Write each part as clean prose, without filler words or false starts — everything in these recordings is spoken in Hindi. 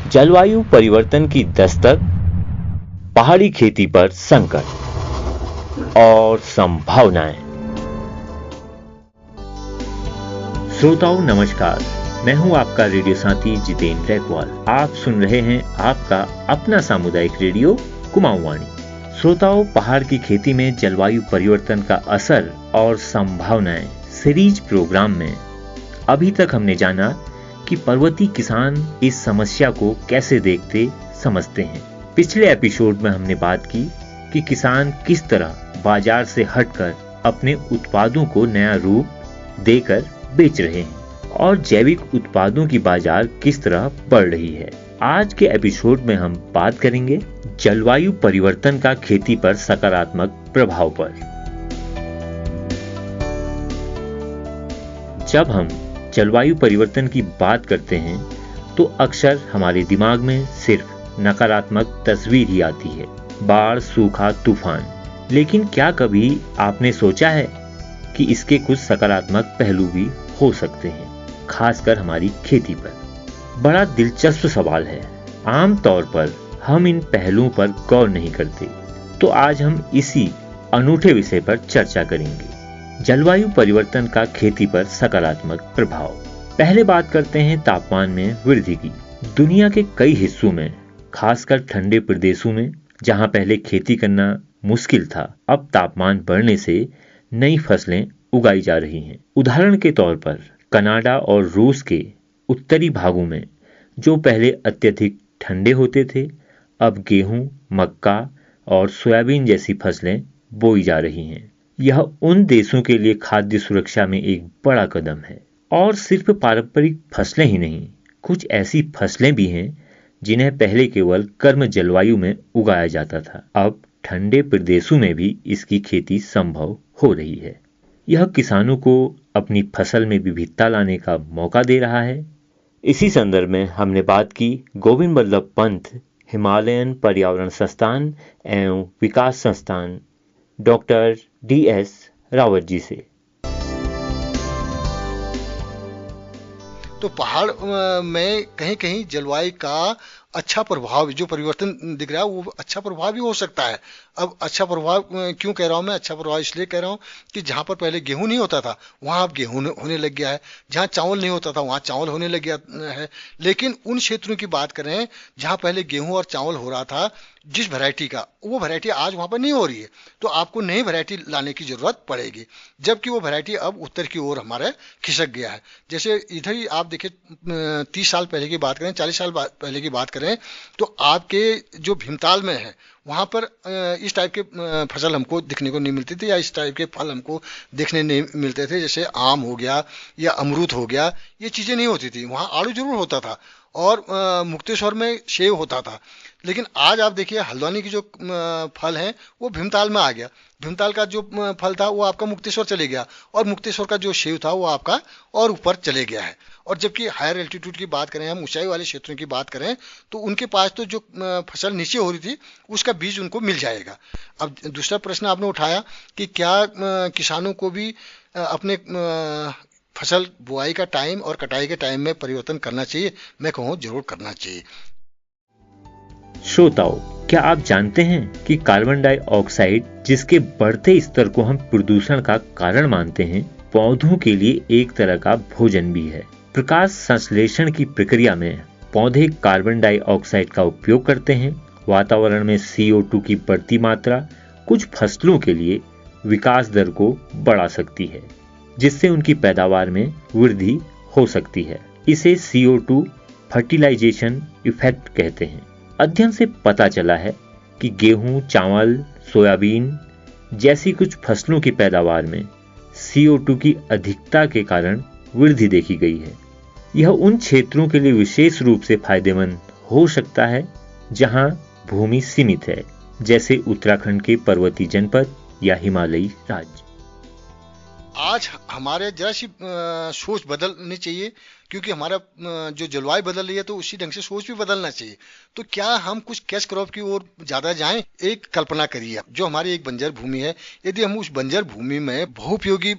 जलवायु परिवर्तन की दस्तक, पहाड़ी खेती पर संकट और संभावनाएं। श्रोताओं नमस्कार, मैं हूं आपका रेडियो साथी जितेंद्र रैकवाल। आप सुन रहे हैं आपका अपना सामुदायिक रेडियो कुमाऊं वाणी। श्रोताओं, पहाड़ की खेती में जलवायु परिवर्तन का असर और संभावनाएं सीरीज प्रोग्राम में अभी तक हमने जाना कि पर्वतीय किसान इस समस्या को कैसे देखते समझते हैं। पिछले एपिसोड में हमने बात की कि किसान किस तरह बाजार से हटकर अपने उत्पादों को नया रूप देकर बेच रहे हैं और जैविक उत्पादों की बाजार किस तरह बढ़ रही है। आज के एपिसोड में हम बात करेंगे जलवायु परिवर्तन का खेती पर सकारात्मक प्रभाव पर। जब हम जलवायु परिवर्तन की बात करते हैं तो अक्सर हमारे दिमाग में सिर्फ नकारात्मक तस्वीर ही आती है, बाढ़, सूखा, तूफान। लेकिन क्या कभी आपने सोचा है कि इसके कुछ सकारात्मक पहलू भी हो सकते हैं, खासकर हमारी खेती पर? बड़ा दिलचस्प सवाल है। आमतौर पर हम इन पहलुओं पर गौर नहीं करते, तो आज हम इसी अनूठे विषय पर चर्चा करेंगे, जलवायु परिवर्तन का खेती पर सकारात्मक प्रभाव। पहले बात करते हैं तापमान में वृद्धि की। दुनिया के कई हिस्सों में, खासकर ठंडे प्रदेशों में जहां पहले खेती करना मुश्किल था, अब तापमान बढ़ने से नई फसलें उगाई जा रही हैं। उदाहरण के तौर पर कनाडा और रूस के उत्तरी भागों में जो पहले अत्यधिक ठंडे होते थे, अब गेहूं, मक्का और सोयाबीन जैसी फसलें बोई जा रही हैं। यह उन देशों के लिए खाद्य सुरक्षा में एक बड़ा कदम है। और सिर्फ पारंपरिक फसलें ही नहीं, कुछ ऐसी फसलें भी हैं जिन्हें पहले केवल गर्म जलवायु में उगाया जाता था, अब ठंडे प्रदेशों में भी इसकी खेती संभव हो रही है। यह किसानों को अपनी फसल में विविधता लाने का मौका दे रहा है। इसी संदर्भ में हमने बात की गोविंद बल्लभ पंत हिमालयन पर्यावरण संस्थान एवं विकास संस्थान डॉक्टर DS रावत जी से। तो पहाड़ में कहीं कहीं जलवायु का अच्छा प्रभाव, जो परिवर्तन दिख रहा है वो अच्छा प्रभाव भी हो सकता है। अब अच्छा प्रभाव क्यों कह रहा हूं मैं? अच्छा प्रभाव इसलिए कह रहा हूं कि जहां पर पहले गेहूं नहीं होता था वहां अब गेहूं होने लग गया है, जहां चावल नहीं होता था वहां चावल होने लग गया है। लेकिन उन क्षेत्रों की बात करें जहां पहले गेहूं और चावल हो रहा था, जिस वैरायटी का, वो वैरायटी आज वहां पर नहीं हो रही है, तो आपको नई वैरायटी लाने की जरूरत पड़ेगी, जबकि वो वैरायटी अब उत्तर की ओर हमारे खिसक गया है। जैसे इधर ही आप देखिए, 30 साल पहले की बात करें, 40 साल पहले की बात करें, तो आपके जो भीमताल में है वहां पर इस टाइप के फसल हमको दिखने को नहीं मिलती थी, या इस टाइप के फल हमको देखने नहीं मिलते थे। जैसे आम हो गया या अमरूद हो गया, ये चीजें नहीं होती थी। वहां आड़ू जरूर होता था और मुक्तेश्वर में सेव होता था। लेकिन आज आप देखिए हल्द्वानी की जो फल है वो भीमताल में आ गया, भीमताल का जो फल था वो आपका मुक्तेश्वर चले गया, और मुक्तेश्वर का जो सेव था वो आपका और ऊपर चले गया है। और जबकि हायर एल्टीट्यूड की बात करें, हम ऊंचाई वाले क्षेत्रों की बात करें, तो उनके पास तो जो फसल नीचे हो रही थी उसका बीज उनको मिल जाएगा। अब दूसरा प्रश्न आपने उठाया कि क्या किसानों को भी अपने फसल बुआई का टाइम और कटाई के टाइम में परिवर्तन करना चाहिए? मैं कहूँ जरूर करना चाहिए। श्रोताओं, क्या आप जानते हैं कि कार्बन डाइऑक्साइड, जिसके बढ़ते स्तर को हम प्रदूषण का कारण मानते हैं, पौधों के लिए एक तरह का भोजन भी है। प्रकाश संश्लेषण की प्रक्रिया में पौधे कार्बन डाइऑक्साइड का उपयोग करते हैं। वातावरण में CO2 की बढ़ती मात्रा कुछ फसलों के लिए विकास दर को बढ़ा सकती है, जिससे उनकी पैदावार में वृद्धि हो सकती है। इसे CO2 फर्टिलाइजेशन इफेक्ट कहते हैं। अध्ययन से पता चला है कि गेहूं, चावल, सोयाबीन जैसी कुछ फसलों की पैदावार में CO2 की अधिकता के कारण वृद्धि देखी गई है। यह उन क्षेत्रों के लिए विशेष रूप से फायदेमंद हो सकता है जहां भूमि सीमित है, जैसे उत्तराखंड के पर्वतीय जनपद या हिमालयी राज्य। आज हमारे जरा सी सोच बदलनी चाहिए क्योंकि हमारा जो जलवायु बदल रही है तो उसी ढंग से सोच भी बदलना चाहिए। तो क्या हम कुछ कैच क्रॉप की ओर ज्यादा जाएं? एक कल्पना करिए, जो हमारी एक बंजर भूमि है, यदि हम उस बंजर भूमि में बहुउपयोगी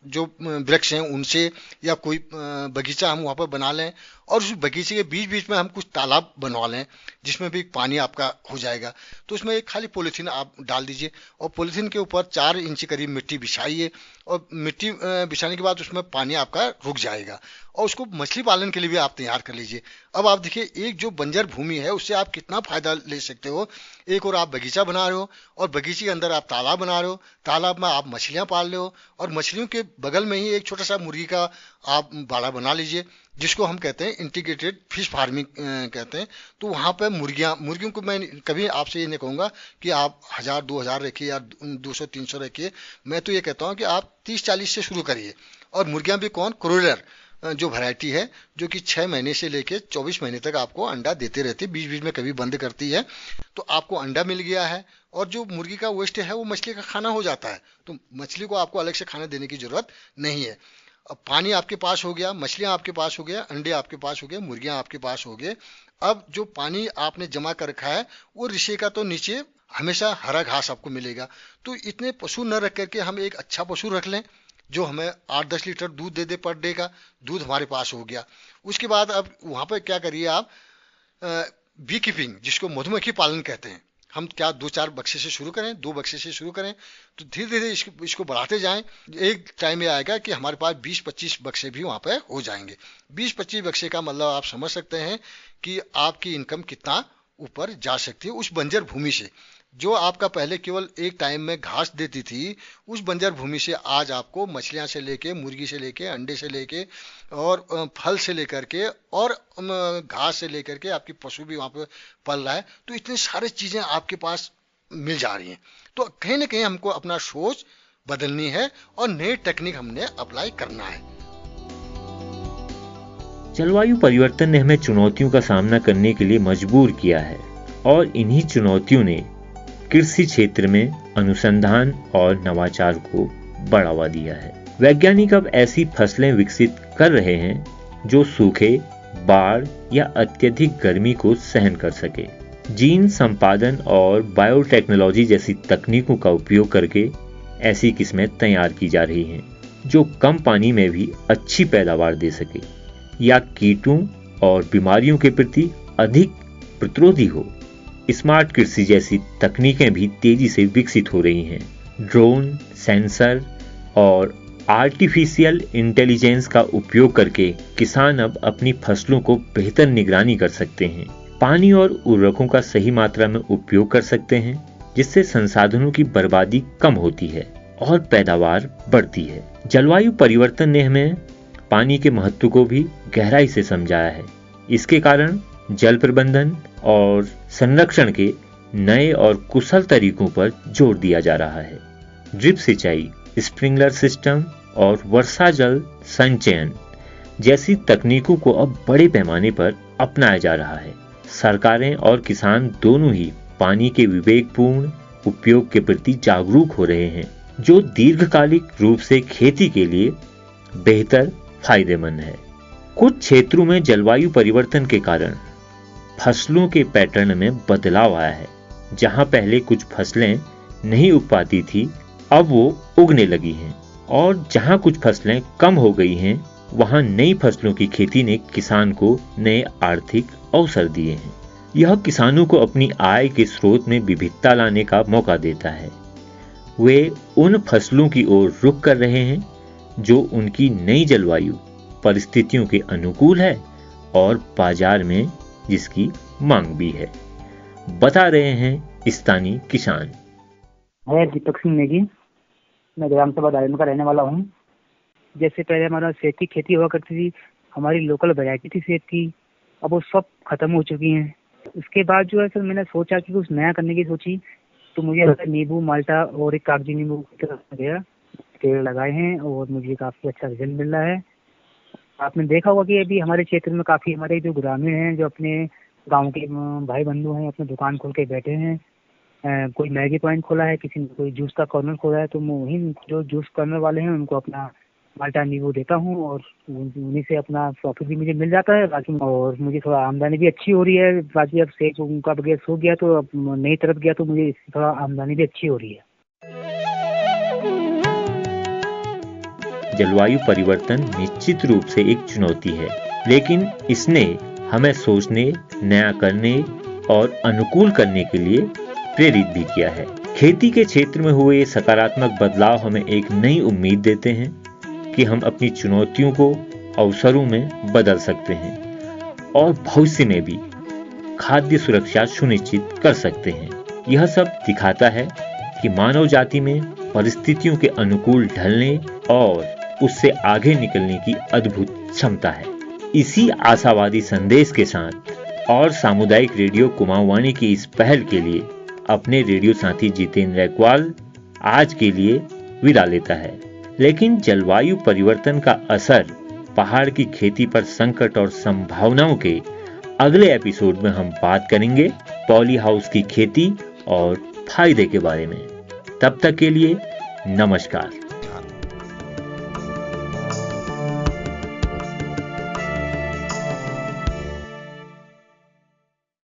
जो वृक्ष हैं उनसे, या कोई बगीचा हम वहां पर बना लें, और उस बगीचे के बीच बीच में हम कुछ तालाब बनवा लें जिसमें भी पानी आपका हो जाएगा। तो उसमें एक खाली पॉलीथीन आप डाल दीजिए, और पॉलीथीन के ऊपर 4 इंच करीब मिट्टी बिछाइए, और मिट्टी बिछाने के बाद उसमें पानी आपका रुक जाएगा, और उसको मछली पालन के लिए भी आप तैयार कर लीजिए। अब आप देखिए, एक जो बंजर भूमि है उससे आप कितना फायदा ले सकते हो। एक और आप बगीचा बना रहे हो, और बगीचे के अंदर आप तालाब बना रहे हो, तालाब में आप मछलियां पाल रहे हो, और मछलियों के बगल में ही एक छोटा सा मुर्गी का आप बाड़ा बना लीजिए, जिसको हम कहते हैं इंटीग्रेटेड फिश फार्मिंग कहते हैं। तो वहां पर मुर्गियों को मैं कभी आपसे ये नहीं कहूंगा कि आप 1000-2000 रखिए या 200-300 रखिए। मैं तो ये कहता हूँ कि आप 30-40 से शुरू करिए। और मुर्गियां भी कौन, क्रोलर जो वैरायटी है, जो कि 6 महीने से लेके 24 महीने तक आपको अंडा देते रहती है, बीच बीच में कभी बंद करती है। तो आपको अंडा मिल गया है, और जो मुर्गी का वेस्ट है वो मछली का खाना हो जाता है। तो मछली को आपको अलग से खाना देने की जरूरत नहीं है। अब पानी आपके पास हो गया, मछलियां आपके पास हो गया, अंडे आपके पास हो गए, मुर्गियां आपके पास हो गए। अब जो पानी आपने जमा कर रखा है वो रिसे का तो नीचे हमेशा हरा घास आपको मिलेगा। तो इतने पशु न रख करके हम एक अच्छा पशु रख लें जो हमें 8-10 लीटर दूध दे दे पर डे का। दूध हमारे पास हो गया। उसके बाद अब वहां पर क्या करिए आप, बी कीपिंग जिसको मधुमक्खी पालन कहते हैं, हम क्या 2-4 बक्से से शुरू करें, 2 बक्से से शुरू करें, तो धीरे धीरे इसको बढ़ाते जाएं। एक टाइम ये आएगा कि हमारे पास 20-25 बक्से भी वहां पे हो जाएंगे। 20-25 बक्से का मतलब आप समझ सकते हैं कि आपकी इनकम कितना ऊपर जा सकती है उस बंजर भूमि से। जो आपका पहले केवल एक टाइम में घास देती थी, उस बंजर भूमि से आज आपको मछलियां से लेके, मुर्गी से लेके, अंडे से लेके, और फल से लेकर के, और घास से लेकर के आपकी पशु भी वहां पे पल रहा है। तो इतनी सारी चीजें आपके पास मिल जा रही हैं। तो कहीं ना कहीं हमको अपना सोच बदलनी है, और नई टेक्निक हमने अप्लाई करना है। जलवायु परिवर्तन ने हमें चुनौतियों का सामना करने के लिए मजबूर किया है, और इन्हीं चुनौतियों ने कृषि क्षेत्र में अनुसंधान और नवाचार को बढ़ावा दिया है। वैज्ञानिक अब ऐसी फसलें विकसित कर रहे हैं जो सूखे, बाढ़ या अत्यधिक गर्मी को सहन कर सके। जीन संपादन और बायोटेक्नोलॉजी जैसी तकनीकों का उपयोग करके ऐसी किस्में तैयार की जा रही हैं जो कम पानी में भी अच्छी पैदावार दे सके, या कीटों और बीमारियों के प्रति अधिक प्रतिरोधी हो। स्मार्ट कृषि जैसी तकनीकें भी तेजी से विकसित हो रही हैं। ड्रोन, सेंसर और आर्टिफिशियल इंटेलिजेंस का उपयोग करके किसान अब अपनी फसलों को बेहतर निगरानी कर सकते हैं, पानी और उर्वरकों का सही मात्रा में उपयोग कर सकते हैं, जिससे संसाधनों की बर्बादी कम होती है और पैदावार बढ़ती है। जलवायु परिवर्तन ने हमें पानी के महत्व को भी गहराई से समझाया है। इसके कारण जल प्रबंधन और संरक्षण के नए और कुशल तरीकों पर जोर दिया जा रहा है। ड्रिप सिंचाई, स्प्रिंकलर सिस्टम और वर्षा जल संचयन जैसी तकनीकों को अब बड़े पैमाने पर अपनाया जा रहा है। सरकारें और किसान दोनों ही पानी के विवेकपूर्ण उपयोग के प्रति जागरूक हो रहे हैं, जो दीर्घकालिक रूप से खेती के लिए बेहतर फायदेमंद है। कुछ क्षेत्रों में जलवायु परिवर्तन के कारण फसलों के पैटर्न में बदलाव आया है। जहां पहले कुछ फसलें नहीं उग पाती थी, अब वो उगने लगी हैं, और जहां कुछ फसलें कम हो गई हैं, वहां नई फसलों की खेती ने किसान को नए आर्थिक अवसर दिए हैं। यह किसानों को अपनी आय के स्रोत में विविधता लाने का मौका देता है। वे उन फसलों की ओर रुख कर रहे हैं जो उनकी नई जलवायु परिस्थितियों के अनुकूल है और बाजार में जिसकी मांग भी है, बता रहे हैं स्थानीय किसान। है दीपक सिंह नेगी, मैं ग्राम सभा दायन का रहने वाला हूँ। जैसे पहले हमारा सेब की खेती हुआ करती थी, हमारी लोकल वैरायटी थी सेब की, अब वो सब खत्म हो चुकी हैं। उसके बाद जो है सर मैंने सोचा कि कुछ नया करने की सोची, तो मुझे नींबू, माल्टा और एक कागजी नींबू गया, पेड़ लगाए हैं और मुझे काफ़ी अच्छा रिजल्ट मिल रहा है। आपने देखा होगा कि अभी हमारे क्षेत्र में काफ़ी हमारे जो ग्रामीण हैं, जो अपने गांव के भाई बंधु हैं, अपने दुकान खोल के बैठे हैं। कोई मैगी पॉइंट खोला है, किसी ने कोई जूस का कॉर्नर खोला है, तो वहीं जो जूस कॉर्नर वाले हैं उनको अपना माल्टा नींबू देता हूँ और उन्हीं से अपना प्रॉफिट भी मुझे मिल जाता है बाकी, और मुझे थोड़ा आमदनी भी अच्छी हो रही है। बाकी अब सेब उनका बगैर सूख गया तो अब नई तरफ गया तो मुझे इससे थोड़ा आमदनी भी अच्छी हो रही है। जलवायु परिवर्तन निश्चित रूप से एक चुनौती है, लेकिन इसने हमें सोचने, नया करने और अनुकूल करने के लिए प्रेरित भी किया है। खेती के क्षेत्र में हुए सकारात्मक बदलाव हमें एक नई उम्मीद देते हैं कि हम अपनी चुनौतियों को अवसरों में बदल सकते हैं और भविष्य में भी खाद्य सुरक्षा सुनिश्चित कर सकते हैं। यह सब दिखाता है कि मानव जाति में परिस्थितियों के अनुकूल ढलने और उससे आगे निकलने की अद्भुत क्षमता है। इसी आशावादी संदेश के साथ और सामुदायिक रेडियो कुमाऊं वाणी की इस पहल के लिए अपने रेडियो साथी जितेंद्र रैकवाल आज के लिए विदा लेता है। लेकिन जलवायु परिवर्तन का असर पहाड़ की खेती पर संकट और संभावनाओं के अगले एपिसोड में हम बात करेंगे पॉली हाउस की खेती और फायदे के बारे में। तब तक के लिए नमस्कार।